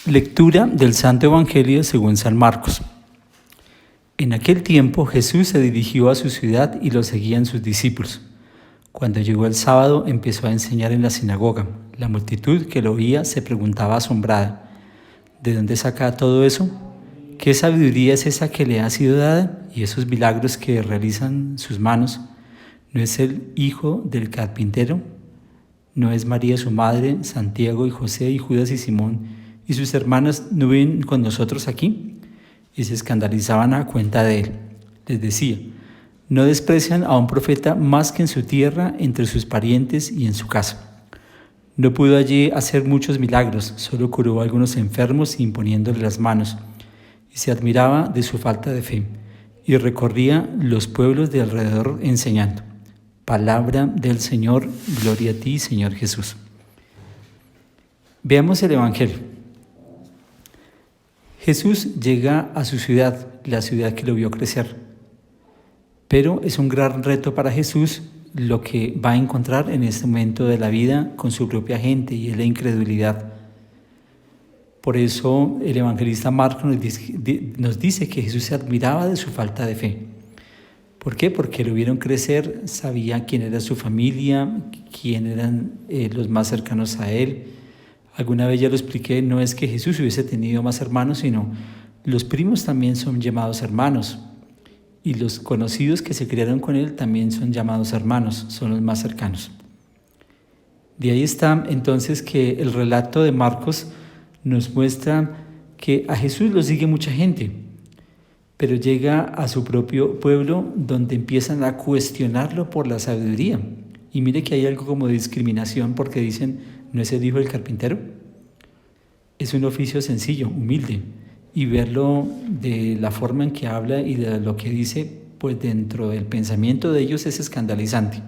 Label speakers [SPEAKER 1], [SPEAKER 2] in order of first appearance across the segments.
[SPEAKER 1] Lectura del Santo Evangelio según San Marcos. En aquel tiempo Jesús se dirigió a su ciudad y lo seguían sus discípulos. Cuando llegó el sábado empezó a enseñar en la sinagoga. La multitud que lo oía se preguntaba asombrada: ¿de dónde saca todo eso? ¿Qué sabiduría es esa que le ha sido dada? Y esos milagros que realizan sus manos. ¿No es el hijo del carpintero? ¿No es María su madre, Santiago y José y Judas y Simón y sus hermanas no viven con nosotros aquí? Y se escandalizaban a cuenta de él. Les decía: ¿no desprecian a un profeta más que en su tierra, entre sus parientes y en su casa? No pudo allí hacer muchos milagros, solo curó a algunos enfermos imponiéndole las manos, y se admiraba de su falta de fe, y recorría los pueblos de alrededor enseñando. Palabra del Señor, gloria a ti, Señor Jesús. Veamos el Evangelio. Jesús llega a su ciudad, la ciudad que lo vio crecer. Pero es un gran reto para Jesús lo que va a encontrar en este momento de la vida con su propia gente, y es la incredulidad. Por eso el evangelista Marcos nos dice que Jesús se admiraba de su falta de fe. ¿Por qué? Porque lo vieron crecer, sabía quién era su familia, quién eran los más cercanos a él. Alguna vez ya lo expliqué, no es que Jesús hubiese tenido más hermanos, sino los primos también son llamados hermanos. Y los conocidos que se criaron con él también son llamados hermanos, son los más cercanos. De ahí está entonces que el relato de Marcos nos muestra que a Jesús lo sigue mucha gente, pero llega a su propio pueblo donde empiezan a cuestionarlo por la sabiduría. Y mire que hay algo como de discriminación porque dicen: ¿no es el hijo del carpintero? Es un oficio sencillo, humilde, y verlo de la forma en que habla y de lo que dice, pues dentro del pensamiento de ellos es escandalizante.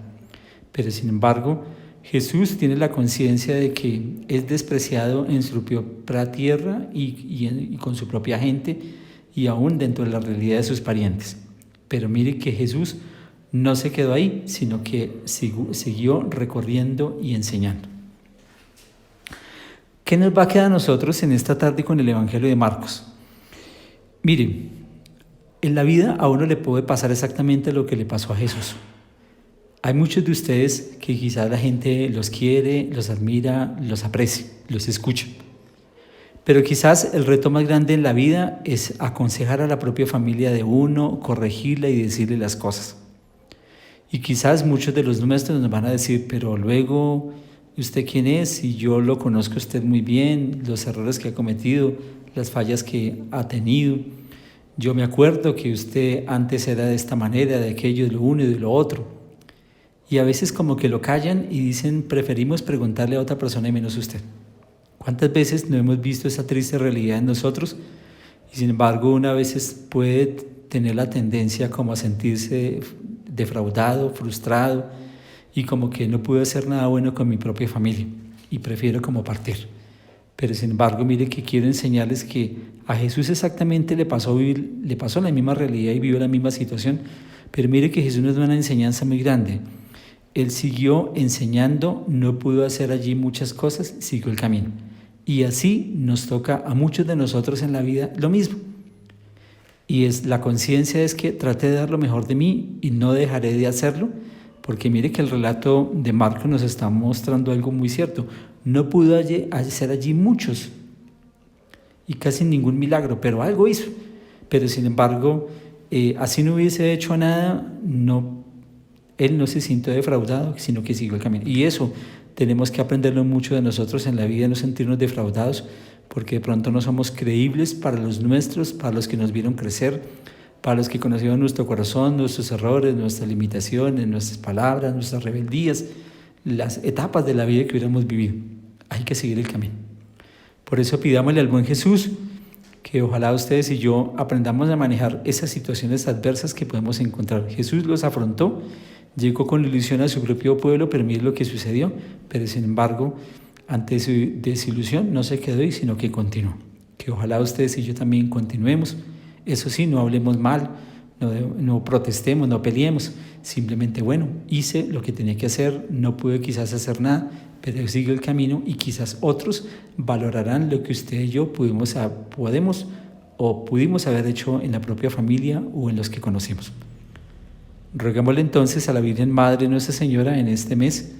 [SPEAKER 1] Pero sin embargo, Jesús tiene la conciencia de que es despreciado en su propia tierra y con su propia gente, y aún dentro de la realidad de sus parientes. Pero mire que Jesús no se quedó ahí, sino que siguió recorriendo y enseñando. ¿Qué nos va a quedar a nosotros en esta tarde con el Evangelio de Marcos? Mire, en la vida a uno le puede pasar exactamente lo que le pasó a Jesús. Hay muchos de ustedes que quizás la gente los quiere, los admira, los aprecia, los escucha. Pero quizás el reto más grande en la vida es aconsejar a la propia familia de uno, corregirla y decirle las cosas. Y quizás muchos de los nuestros nos van a decir: pero luego, ¿usted quién es? Y yo lo conozco a usted muy bien, los errores que ha cometido, las fallas que ha tenido. Yo me acuerdo que usted antes era de esta manera, de aquello, de lo uno y de lo otro. Y a veces como que lo callan y dicen: preferimos preguntarle a otra persona y menos a usted. ¿Cuántas veces no hemos visto esa triste realidad en nosotros? Y sin embargo, una veces puede tener la tendencia como a sentirse defraudado, frustrado, y como que no pude hacer nada bueno con mi propia familia y prefiero como partir. Pero sin embargo, mire que quiero enseñarles que a Jesús exactamente le pasó la misma realidad y vivió la misma situación, pero mire que Jesús nos da una enseñanza muy grande. Él siguió enseñando, no pudo hacer allí muchas cosas, siguió el camino. Y así nos toca a muchos de nosotros en la vida lo mismo. Y la conciencia es que traté de dar lo mejor de mí y no dejaré de hacerlo, porque mire que el relato de Marcos nos está mostrando algo muy cierto. No pudo hacer allí muchos y casi ningún milagro, pero algo hizo. Pero sin embargo, así no hubiese hecho nada, él no se sintió defraudado, sino que siguió el camino. Y eso tenemos que aprenderlo mucho de nosotros en la vida, no sentirnos defraudados, porque de pronto no somos creíbles para los nuestros, para los que nos vieron crecer, para los que conocieron nuestro corazón, nuestros errores, nuestras limitaciones, nuestras palabras, nuestras rebeldías, las etapas de la vida que hubiéramos vivido. Hay que seguir el camino. Por eso pidámosle al buen Jesús que ojalá ustedes y yo aprendamos a manejar esas situaciones adversas que podemos encontrar. Jesús los afrontó, llegó con ilusión a su propio pueblo, pero mire lo que sucedió. Pero sin embargo, ante su desilusión no se quedó ahí, sino que continuó. Que ojalá ustedes y yo también continuemos. Eso sí, no hablemos mal, no protestemos, no peleemos. Simplemente, bueno, hice lo que tenía que hacer, no pude quizás hacer nada, pero sigo el camino y quizás otros valorarán lo que usted y yo pudimos haber hecho en la propia familia o en los que conocemos. Roguémosle entonces a la Virgen Madre Nuestra Señora en este mes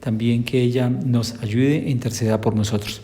[SPEAKER 1] también que ella nos ayude e interceda por nosotros.